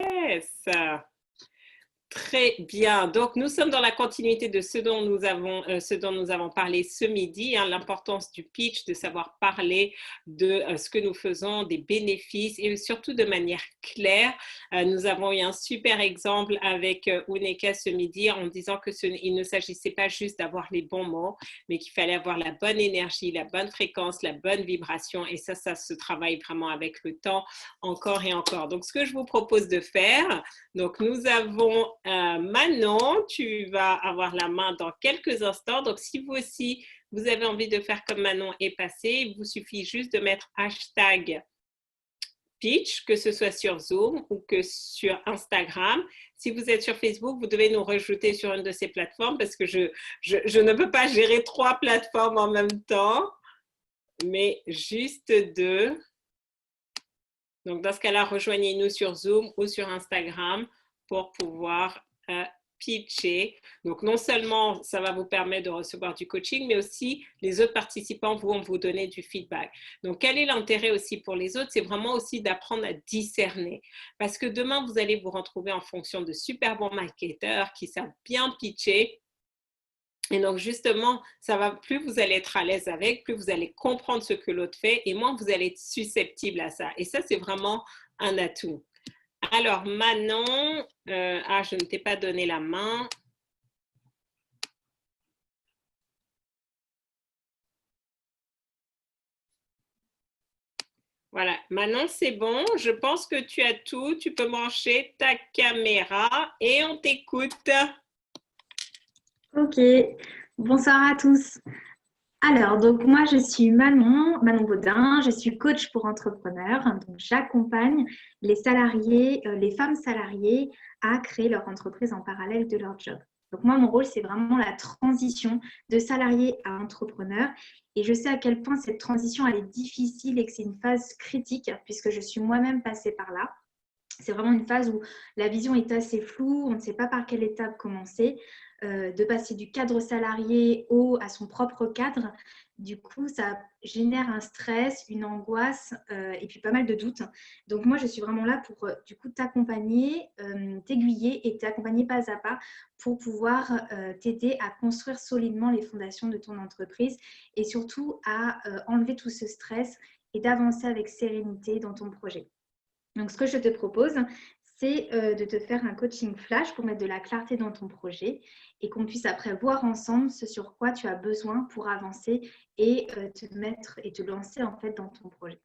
Yes. Très bien. Donc, nous sommes dans la continuité de ce dont nous avons parlé ce midi, hein, l'importance du pitch, de savoir parler de ce que nous faisons, des bénéfices et surtout de manière claire. Nous avons eu un super exemple avec Uneka ce midi en disant qu'il ne s'agissait pas juste d'avoir les bons mots, mais qu'il fallait avoir la bonne énergie, la bonne fréquence, la bonne vibration. Et ça se travaille vraiment avec le temps, encore et encore. Donc, ce que je vous propose de faire, donc nous avons Manon, tu vas avoir la main dans quelques instants. Donc, si vous aussi, vous avez envie de faire comme Manon est passée, il vous suffit juste de mettre hashtag pitch, que ce soit sur Zoom ou que sur Instagram. Si vous êtes sur Facebook, vous devez nous rajouter sur une de ces plateformes parce que je ne peux pas gérer 3 plateformes en même temps, mais juste 2. Donc, dans ce cas-là, rejoignez-nous sur Zoom ou sur Instagram pour pouvoir pitcher. Donc, non seulement ça va vous permettre de recevoir du coaching, mais aussi les autres participants vont vous donner du feedback. Donc, quel est l'intérêt aussi pour les autres? C'est vraiment aussi d'apprendre à discerner. Parce que demain, vous allez vous retrouver en fonction de super bons marketeurs qui savent bien pitcher. Et donc, justement, plus vous allez être à l'aise avec, plus vous allez comprendre ce que l'autre fait et moins vous allez être susceptible à ça. Et ça, c'est vraiment un atout. Alors, Manon, je ne t'ai pas donné la main. Voilà, Manon, c'est bon. Je pense que tu as tout. Tu peux brancher ta caméra et on t'écoute. Ok, bonsoir à tous. Alors, donc moi, je suis Manon Baudin, je suis coach pour entrepreneurs. Donc, j'accompagne les salariés, les femmes salariées à créer leur entreprise en parallèle de leur job. Donc, moi, mon rôle, c'est vraiment la transition de salarié à entrepreneur. Et je sais à quel point cette transition, elle est difficile et que c'est une phase critique puisque je suis moi-même passée par là. C'est vraiment une phase où la vision est assez floue, on ne sait pas par quelle étape commencer, de passer du cadre salarié à son propre cadre. Du coup, ça génère un stress, une angoisse et puis pas mal de doutes. Donc moi, je suis vraiment là pour du coup t'accompagner, t'aiguiller et t'accompagner pas à pas pour pouvoir t'aider à construire solidement les fondations de ton entreprise et surtout à enlever tout ce stress et d'avancer avec sérénité dans ton projet. Donc, ce que je te propose, c'est de te faire un coaching flash pour mettre de la clarté dans ton projet et qu'on puisse après voir ensemble ce sur quoi tu as besoin pour avancer et te mettre et te lancer en fait dans ton projet.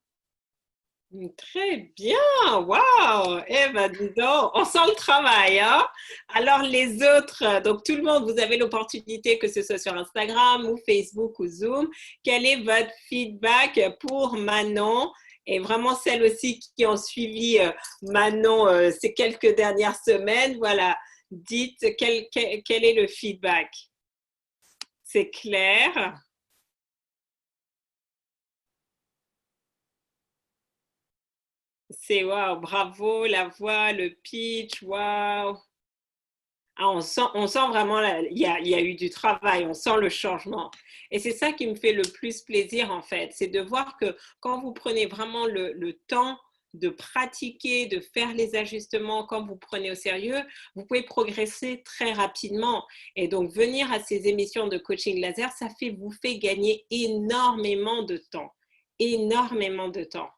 Très bien, waouh! Eh ben, dis donc, on sent le travail, hein? Alors, les autres, donc tout le monde, vous avez l'opportunité, que ce soit sur Instagram ou Facebook ou Zoom, quel est votre feedback pour Manon? Et vraiment celles aussi qui ont suivi Manon ces quelques dernières semaines, voilà, dites quel est le feedback? C'est clair? C'est waouh, bravo, la voix, le pitch, waouh. Ah, on sent vraiment, il y a eu du travail, on sent le changement. Et c'est ça qui me fait le plus plaisir, en fait, c'est de voir que quand vous prenez vraiment le temps de pratiquer, de faire les ajustements, quand vous prenez au sérieux, vous pouvez progresser très rapidement. Et donc, venir à ces émissions de coaching laser, vous fait gagner énormément de temps. Énormément de temps.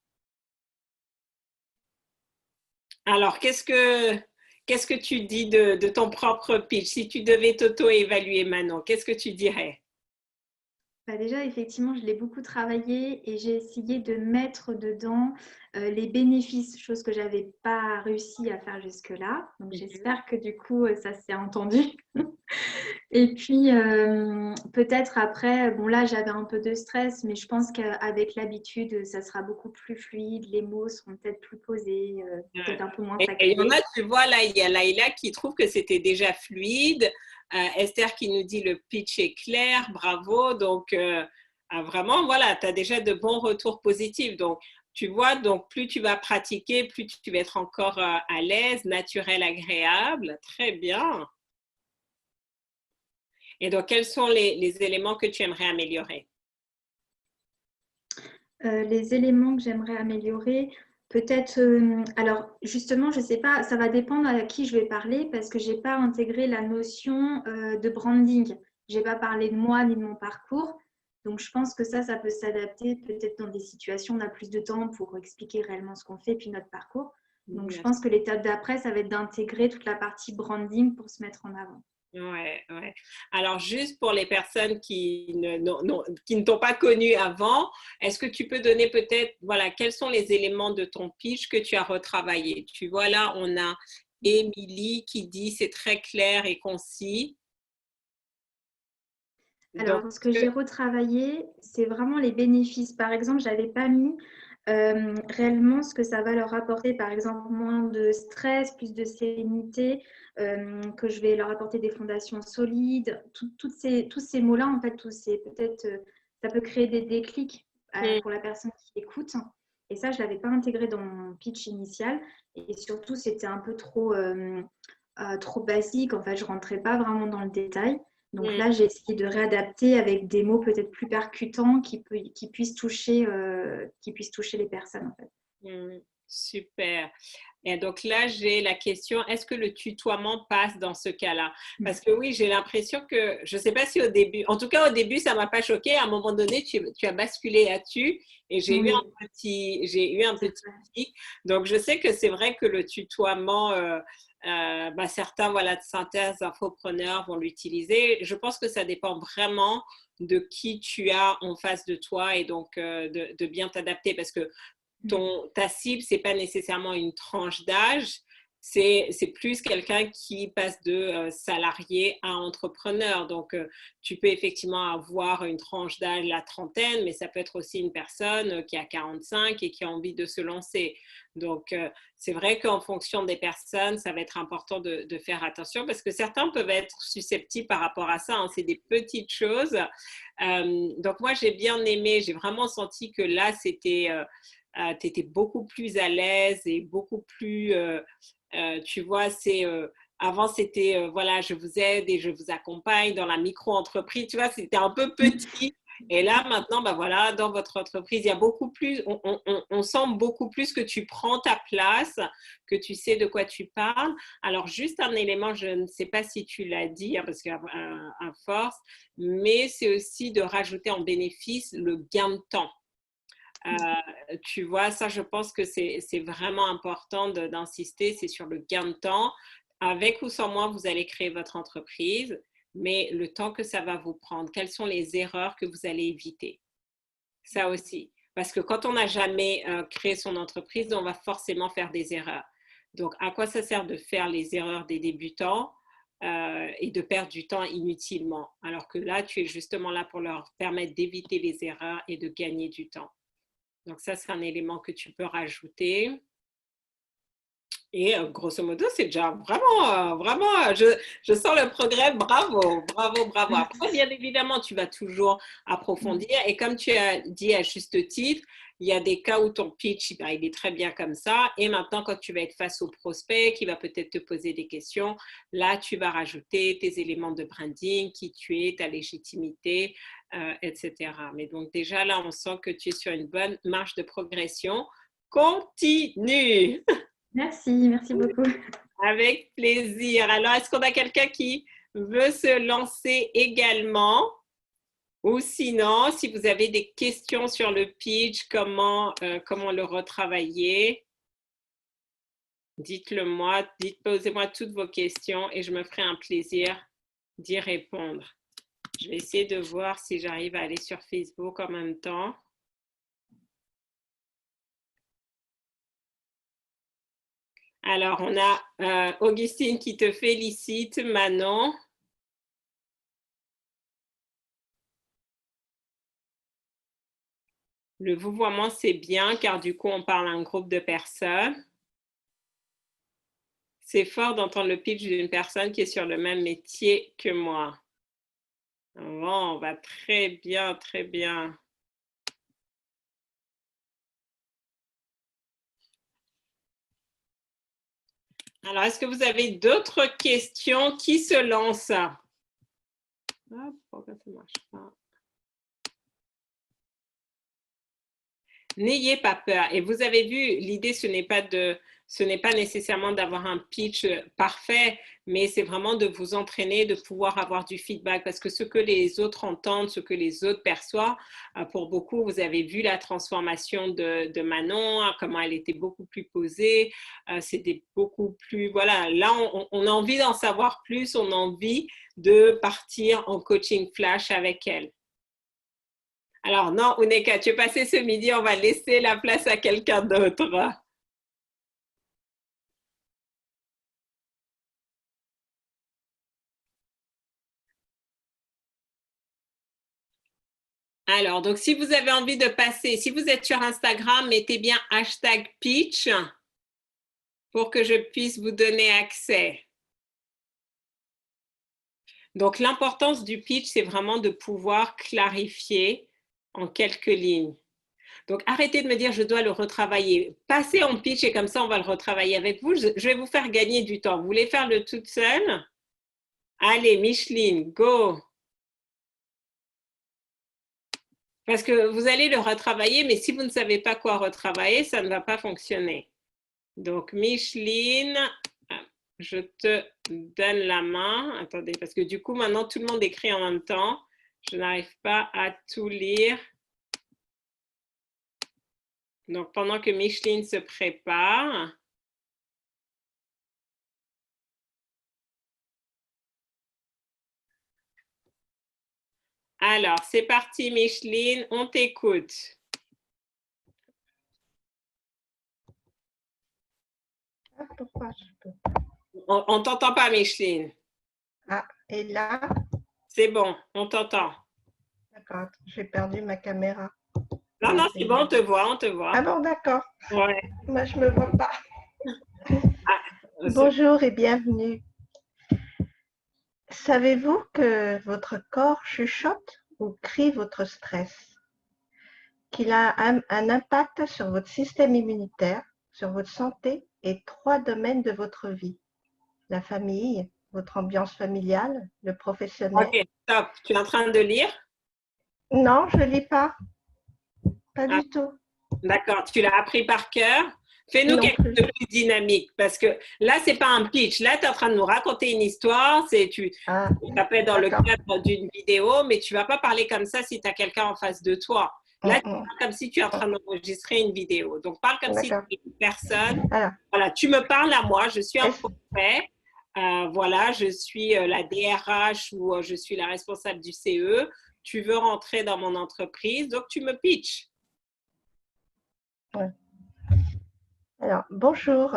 Alors, qu'est-ce que tu dis de ton propre pitch? Si tu devais t'auto-évaluer Manon, qu'est-ce que tu dirais? Bah déjà, effectivement, je l'ai beaucoup travaillé et j'ai essayé de mettre dedans les bénéfices, chose que je n'avais pas réussi à faire jusque-là. Donc, j'espère que du coup, ça s'est entendu. Et puis, peut-être après, bon là, j'avais un peu de stress, mais je pense qu'avec l'habitude, ça sera beaucoup plus fluide. Les mots seront peut-être plus posés, peut-être un peu moins Et il y en saccadés. a, tu vois, là, il y a Laïla qui trouve que c'était déjà fluide. Esther qui nous dit le pitch est clair, bravo. Donc, vraiment, voilà, tu as déjà de bons retours positifs. Donc, tu vois, donc plus tu vas pratiquer, plus tu vas être encore à l'aise, naturel, agréable. Très bien. Et donc, quels sont les éléments que tu aimerais améliorer? Les éléments que j'aimerais améliorer, Peut-être, alors justement, je ne sais pas, ça va dépendre à qui je vais parler parce que je n'ai pas intégré la notion de branding. Je n'ai pas parlé de moi ni de mon parcours. Donc, je pense que ça peut s'adapter peut-être dans des situations où on a plus de temps pour expliquer réellement ce qu'on fait, puis notre parcours. Donc, je pense que l'étape d'après, ça va être d'intégrer toute la partie branding pour se mettre en avant. Ouais, ouais. Alors, juste pour les personnes qui ne t'ont pas connu avant, est-ce que tu peux donner peut-être, voilà, quels sont les éléments de ton pitch que tu as retravaillé? Tu vois, là, on a Émilie qui dit c'est très clair et concis. Donc, Alors, ce que j'ai retravaillé, c'est vraiment les bénéfices. Par exemple, je n'avais pas mis réellement ce que ça va leur apporter, par exemple, moins de stress, plus de sérénité, que je vais leur apporter des fondations solides. Tous ces mots-là, en fait, peut-être, ça peut créer des déclics pour la personne qui écoute. Et ça, je ne l'avais pas intégré dans mon pitch initial. Et surtout, c'était un peu trop basique. En fait, je ne rentrais pas vraiment dans le détail. Donc là, j'ai essayé de réadapter avec des mots peut-être plus percutants qui puissent toucher les personnes, en fait. Super. Et donc là, j'ai la question, est-ce que le tutoiement passe dans ce cas-là? Parce que oui, j'ai l'impression que, je ne sais pas si au début, en tout cas au début, ça ne m'a pas choqué. À un moment donné, tu as basculé là-dessus et j'ai eu un petit clic. Donc, je sais que c'est vrai que le tutoiement, certains voilà, de synthèse infopreneurs vont l'utiliser. Je pense que ça dépend vraiment de qui tu as en face de toi et donc de bien t'adapter parce que ta cible, ce n'est pas nécessairement une tranche d'âge, c'est plus quelqu'un qui passe de salarié à entrepreneur. Donc, tu peux effectivement avoir une tranche d'âge, la trentaine, mais ça peut être aussi une personne qui a 45 et qui a envie de se lancer. Donc, c'est vrai qu'en fonction des personnes, ça va être important de faire attention parce que certains peuvent être susceptibles par rapport à ça. Hein, c'est des petites choses. Donc, moi, j'ai bien aimé, j'ai vraiment senti que là, c'était... tu étais beaucoup plus à l'aise et beaucoup plus, tu vois, avant c'était, voilà, je vous aide et je vous accompagne dans la micro-entreprise, tu vois, c'était un peu petit. Et là, maintenant, bah voilà, dans votre entreprise, il y a beaucoup plus, on sent beaucoup plus que tu prends ta place, que tu sais de quoi tu parles. Alors, juste un élément, je ne sais pas si tu l'as dit, hein, parce qu'à force, mais c'est aussi de rajouter en bénéfice le gain de temps. Tu vois, ça, je pense que c'est vraiment important d'insister, c'est sur le gain de temps. Avec ou sans moi, vous allez créer votre entreprise, mais le temps que ça va vous prendre, quelles sont les erreurs que vous allez éviter? Ça aussi. Parce que quand on n'a jamais créé son entreprise, on va forcément faire des erreurs. Donc, à quoi ça sert de faire les erreurs des débutants et de perdre du temps inutilement? Alors que là, tu es justement là pour leur permettre d'éviter les erreurs et de gagner du temps. Donc ça, c'est un élément que tu peux rajouter. Et grosso modo, c'est déjà vraiment, je sens le progrès. Bravo, bravo, bravo. Après, bien évidemment, tu vas toujours approfondir. Et comme tu as dit à juste titre, il y a des cas où ton pitch, il est très bien comme ça. Et maintenant, quand tu vas être face au prospect qui va peut-être te poser des questions, là, tu vas rajouter tes éléments de branding, qui tu es, ta légitimité, etc. Mais donc déjà, là, on sent que tu es sur une bonne marche de progression. Continue. Merci beaucoup. Avec plaisir. Alors, est-ce qu'on a quelqu'un qui veut se lancer également? Ou sinon, si vous avez des questions sur le pitch, comment le retravailler, dites-le moi, posez-moi toutes vos questions et je me ferai un plaisir d'y répondre. Je vais essayer de voir si j'arrive à aller sur Facebook en même temps. Alors, on a Augustine qui te félicite, Manon. Le vouvoiement, c'est bien car du coup, on parle à un groupe de personnes. C'est fort d'entendre le pitch d'une personne qui est sur le même métier que moi. Bon, va très bien, très bien. Alors, est-ce que vous avez d'autres questions? Qui se lance? Ah, pourquoi ça ne marche pas? N'ayez pas peur. Et vous avez vu, l'idée, ce n'est pas nécessairement d'avoir un pitch parfait, mais c'est vraiment de vous entraîner, de pouvoir avoir du feedback. Parce que ce que les autres entendent, ce que les autres perçoivent, pour beaucoup, vous avez vu la transformation de Manon, comment elle était beaucoup plus posée. C'était beaucoup plus... Voilà, là, on a envie d'en savoir plus, on a envie de partir en coaching flash avec elle. Alors non, Uneka, tu es passé ce midi, on va laisser la place à quelqu'un d'autre. Alors, donc si vous avez envie de passer, si vous êtes sur Instagram, mettez bien hashtag pitch pour que je puisse vous donner accès. Donc, l'importance du pitch, c'est vraiment de pouvoir clarifier en quelques lignes. Donc, arrêtez de me dire, je dois le retravailler. Passez en pitch et comme ça, on va le retravailler avec vous. Je vais vous faire gagner du temps. Vous voulez faire le toute seule? Allez, Micheline, go! Parce que vous allez le retravailler, mais si vous ne savez pas quoi retravailler, ça ne va pas fonctionner. Donc, Micheline, je te donne la main. Attendez, parce que du coup, maintenant, tout le monde écrit en même temps. Je n'arrive pas à tout lire. Donc, pendant que Micheline se prépare. Alors, c'est parti, Micheline, on t'écoute. Pourquoi je peux... On ne t'entend pas, Micheline. Ah, et là? C'est bon, on t'entend. D'accord, j'ai perdu ma caméra. Non, non, c'est bon, on te voit, on te voit. Ah bon, d'accord. Ouais. Moi, je ne me vois pas. Ah, Bonjour et bienvenue. Savez-vous que votre corps chuchote ou crie votre stress? Qu'il a un impact sur votre système immunitaire, sur votre santé et 3 domaines de votre vie. La famille, votre ambiance familiale, le professionnel. Ok, stop. Tu es en train de lire? Non, je ne lis pas. Pas du tout. D'accord, tu l'as appris par cœur. Fais-nous quelque chose de plus dynamique parce que là, ce n'est pas un pitch. Là, tu es en train de nous raconter une histoire. Tu t'appelles dans le cadre d'une vidéo, mais tu ne vas pas parler comme ça si tu as quelqu'un en face de toi. Là, tu parles comme si tu es en train d'enregistrer une vidéo. Donc, parle comme si tu étais une personne. Voilà, tu me parles à moi. Je suis un prospect. Voilà, je suis la DRH ou je suis la responsable du CE. Tu veux rentrer dans mon entreprise, donc tu me pitches. Ouais. Alors, bonjour.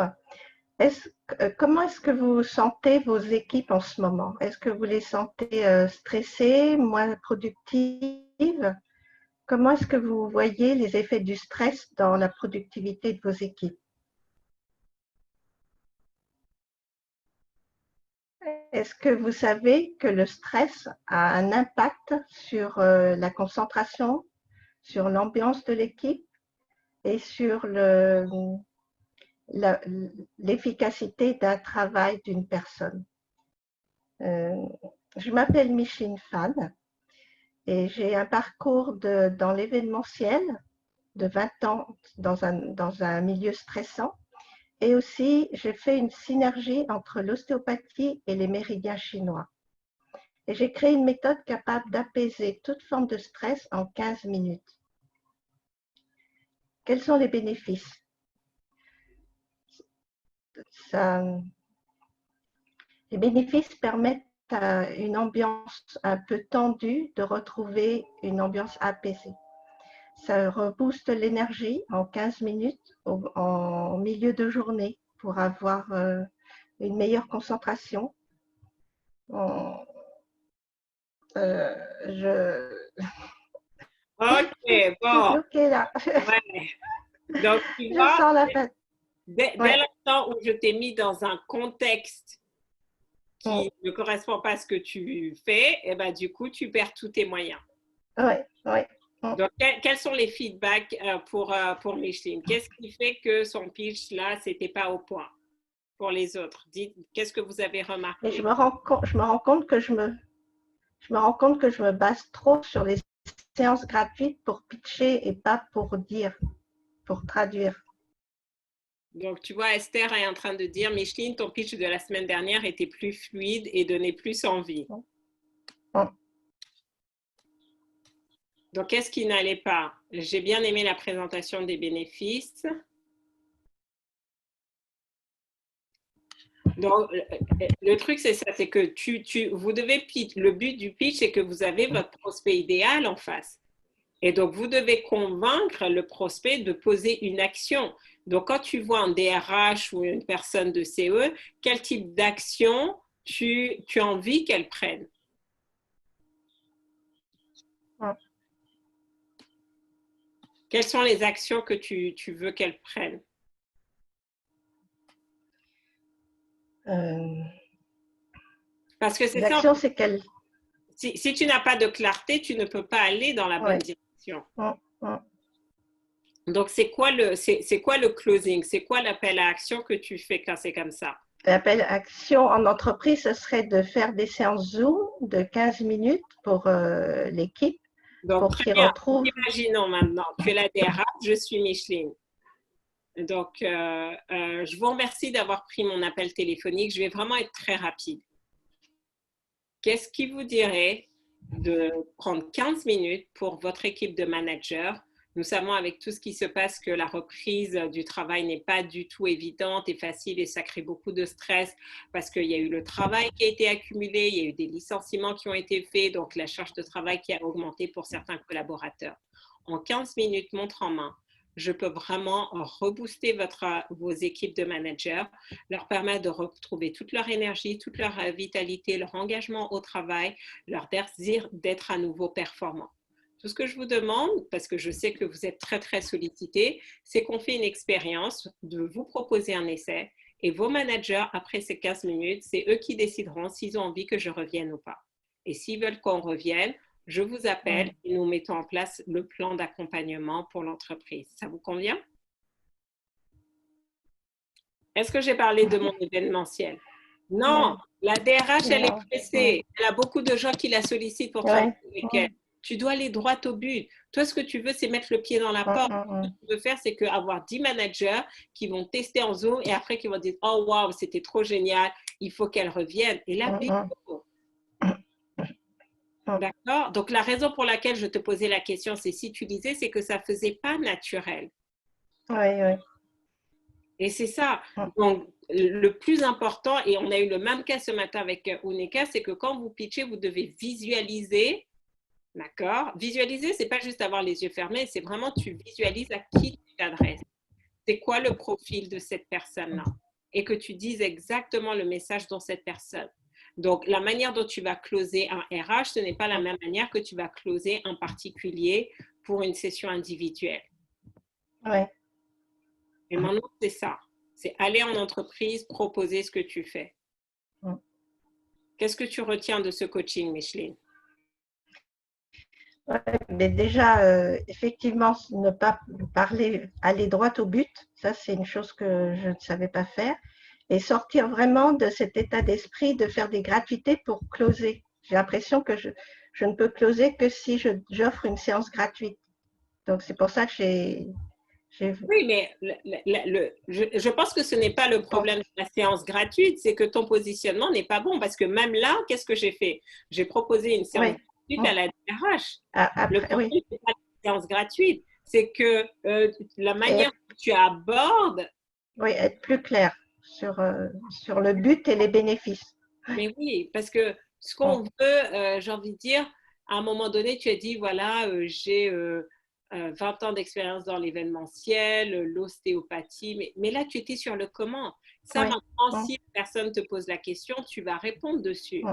Comment est-ce que vous sentez vos équipes en ce moment? Est-ce que vous les sentez stressées, moins productives? Comment est-ce que vous voyez les effets du stress dans la productivité de vos équipes? Est-ce que vous savez que le stress a un impact sur la concentration, sur l'ambiance de l'équipe et sur l'efficacité d'un travail d'une personne? Je m'appelle Micheline Fan et j'ai un parcours dans l'événementiel de 20 ans dans un milieu stressant. Et aussi, j'ai fait une synergie entre l'ostéopathie et les méridiens chinois. Et j'ai créé une méthode capable d'apaiser toute forme de stress en 15 minutes. Quels sont les bénéfices? Les bénéfices permettent à une ambiance un peu tendue de retrouver une ambiance apaisée. Ça rebooste l'énergie en 15 minutes en milieu de journée pour avoir une meilleure concentration. Ok, bon. Bloqué là. Ouais. Donc, tu je vois, sens la fête. Dès l'instant où je t'ai mis dans un contexte qui ne correspond pas à ce que tu fais, et ben, du coup, tu perds tous tes moyens. Oui, oui. Donc, quels sont les feedbacks pour Micheline? Qu'est-ce qui fait que son pitch, là, ce n'était pas au point pour les autres? Dites, qu'est-ce que vous avez remarqué? Et je me rends compte que je me base trop sur les séances gratuites pour pitcher et pas pour dire. pour traduire. Donc, tu vois, Esther est en train de dire, Micheline, ton pitch de la semaine dernière était plus fluide et donnait plus envie. Donc, qu'est-ce qui n'allait pas? J'ai bien aimé la présentation des bénéfices. Donc, le truc, c'est ça, c'est que vous devez pitch. Le but du pitch, c'est que vous avez votre prospect idéal en face. Et donc, vous devez convaincre le prospect de poser une action. Donc, quand tu vois un DRH ou une personne de CE, quel type d'action tu as envie qu'elle prenne? Quelles sont les actions que tu veux qu'elle prenne? Parce que c'est ça. L'action, c'est qu'elle… Si tu n'as pas de clarté, tu ne peux pas aller dans la bonne direction. Donc, c'est quoi le closing? C'est quoi l'appel à action que tu fais quand c'est comme ça? L'appel à action en entreprise, ce serait de faire des séances Zoom de 15 minutes pour l'équipe. Donc, très bien. Imaginons maintenant, tu es la DRH, je suis Micheline. Donc, je vous remercie d'avoir pris mon appel téléphonique. Je vais vraiment être très rapide. Qu'est-ce qui vous dirait de prendre 15 minutes pour votre équipe de managers? Nous savons avec tout ce qui se passe que la reprise du travail n'est pas du tout évidente et facile et ça crée beaucoup de stress parce qu'il y a eu le travail qui a été accumulé, il y a eu des licenciements qui ont été faits, donc la charge de travail qui a augmenté pour certains collaborateurs. En 15 minutes, montre en main, je peux vraiment rebooster vos équipes de managers, leur permettre de retrouver toute leur énergie, toute leur vitalité, leur engagement au travail, leur désir d'être à nouveau performants. Tout ce que je vous demande, parce que je sais que vous êtes très, très sollicités, c'est qu'on fait une expérience, de vous proposer un essai et vos managers, après ces 15 minutes, c'est eux qui décideront s'ils ont envie que je revienne ou pas. Et s'ils veulent qu'on revienne, je vous appelle et nous mettons en place le plan d'accompagnement pour l'entreprise. Ça vous convient? Est-ce que j'ai parlé de mon événementiel? Non, la DRH, elle est pressée. Elle a beaucoup de gens qui la sollicitent pour travailler avec elle. Tu dois aller droit au but. Toi, ce que tu veux, c'est mettre le pied dans la porte. Ce que tu veux faire, c'est avoir 10 managers qui vont tester en Zoom et après qui vont dire « Oh, wow, c'était trop génial, il faut qu'elle revienne. » Et là, bingo. D'accord? Donc, la raison pour laquelle je te posais la question, c'est si tu disais, c'est que ça ne faisait pas naturel. Oui. Et c'est ça. Donc, le plus important, et on a eu le même cas ce matin avec Unica, c'est que quand vous pitchez, vous devez visualiser. D'accord? Visualiser, ce n'est pas juste avoir les yeux fermés, c'est vraiment tu visualises à qui tu t'adresses. C'est quoi le profil de cette personne-là? Et que tu dises exactement le message dans cette personne. Donc, la manière dont tu vas closer un RH, ce n'est pas la même manière que tu vas closer un particulier pour une session individuelle. Oui. Et maintenant, c'est ça. C'est aller en entreprise, proposer ce que tu fais. Qu'est-ce que tu retiens de ce coaching, Micheline? Mais déjà, effectivement, ne pas parler, aller droit au but, ça c'est une chose que je ne savais pas faire. Et sortir vraiment de cet état d'esprit de faire des gratuités pour closer. J'ai l'impression que je ne peux closer que si j'offre une séance gratuite. Donc c'est pour ça que j'ai… Oui, mais je pense que ce n'est pas le problème de la séance gratuite, c'est que ton positionnement n'est pas bon parce que même là, qu'est-ce que j'ai fait? J'ai proposé une séance gratuite à la DRH. Le problème, ce n'est pas la séance gratuite, c'est que la manière dont tu abordes… Oui, être plus clair sur le but et les bénéfices. Mais oui, parce que ce qu'on veut, j'ai envie de dire, à un moment donné, tu as dit, voilà, j'ai 20 ans d'expérience dans l'événementiel, l'ostéopathie, mais là, tu étais sur le comment. Ça, maintenant, si personne te pose la question, tu vas répondre dessus.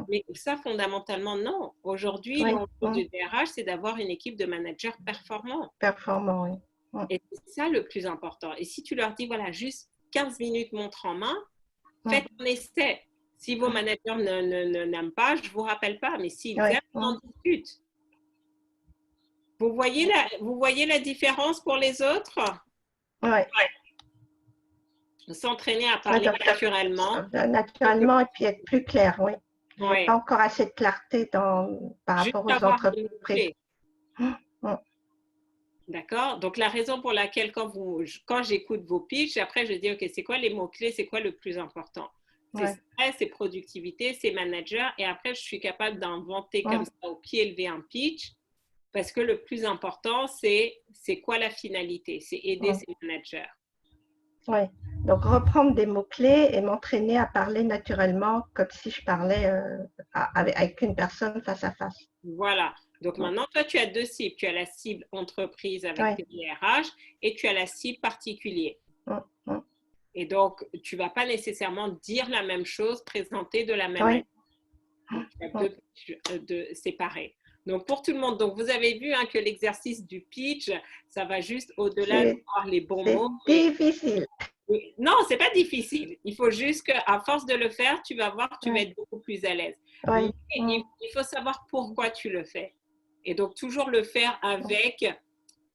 Mais ça, fondamentalement, non. Aujourd'hui, l'enjeu du DRH, c'est d'avoir une équipe de managers performants. Performants, oui. Et c'est ça le plus important. Et si tu leur dis, voilà, juste 15 minutes montre en main, faites un essai. Si vos managers n'aiment pas, je ne vous rappelle pas, mais s'ils aiment, on en discute. Vous voyez la différence pour les autres? Oui. S'entraîner à parler naturellement. Naturellement et puis être plus clair, oui. Il n'y a pas encore assez de clarté par rapport aux entreprises. D'accord? Donc, la raison pour laquelle quand j'écoute vos pitchs, après, je dis, OK, c'est quoi les mots-clés? C'est quoi le plus important? C'est Ouais. stress, c'est productivité, c'est manager. Et après, je suis capable d'inventer comme Ouais. ça au pied levé un pitch parce que le plus important, c'est quoi la finalité? C'est aider Ouais. ces managers. Ouais. Donc, reprendre des mots-clés et m'entraîner à parler naturellement comme si je parlais avec une personne face à face. Voilà. Donc, Ouais. maintenant, toi, tu as deux cibles. Tu as la cible entreprise avec Ouais. tes RH et tu as la cible particulier. Ouais. Ouais. Et donc, tu ne vas pas nécessairement dire la même chose, présenter de la même Ouais. manière. Donc, tu as deux séparés. Donc, pour tout le monde, donc vous avez vu que l'exercice du pitch, ça va juste au-delà de voir les bons mots. C'est difficile. Non, ce n'est pas difficile. Il faut juste qu'à force de le faire, tu vas voir que tu vas Ouais. être beaucoup plus à l'aise. Ouais. Mais il faut savoir pourquoi tu le fais. Et donc, toujours le faire avec,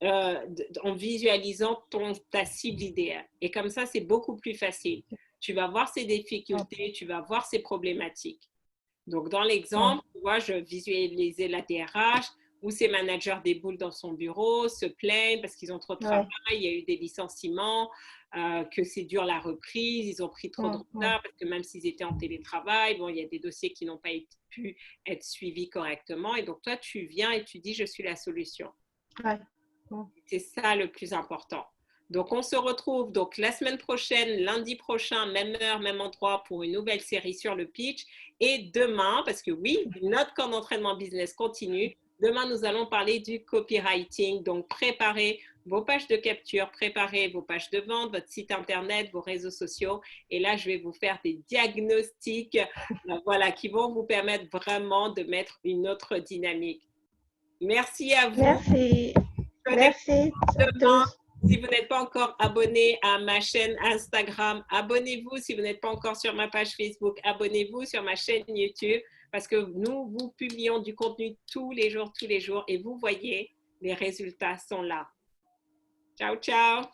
en visualisant ta cible idéale. Et comme ça, c'est beaucoup plus facile. Tu vas voir ses difficultés, tu vas voir ses problématiques. Donc, dans l'exemple, tu vois, je visualisais la DRH où ses managers déboulent dans son bureau, se plaignent parce qu'ils ont trop de travail, il y a eu des licenciements, que c'est dur la reprise, ils ont pris trop de retard parce que même s'ils étaient en télétravail, bon, il y a des dossiers qui n'ont pas pu être suivis correctement. Et donc, toi, tu viens et tu dis, je suis la solution. Ouais. C'est ça le plus important. Donc, on se retrouve donc la semaine prochaine, lundi prochain, même heure, même endroit pour une nouvelle série sur le pitch. Et demain, parce que oui, notre camp d'entraînement business continue. Demain, nous allons parler du copywriting. Donc, préparez vos pages de capture, préparez vos pages de vente, votre site internet, vos réseaux sociaux. Et là, je vais vous faire des diagnostics voilà, qui vont vous permettre vraiment de mettre une autre dynamique. Merci à vous. Merci. Merci à tous. Si vous n'êtes pas encore abonné à ma chaîne Instagram, abonnez-vous. Si vous n'êtes pas encore sur ma page Facebook, abonnez-vous sur ma chaîne YouTube parce que nous vous publions du contenu tous les jours et vous voyez, les résultats sont là. Ciao, ciao.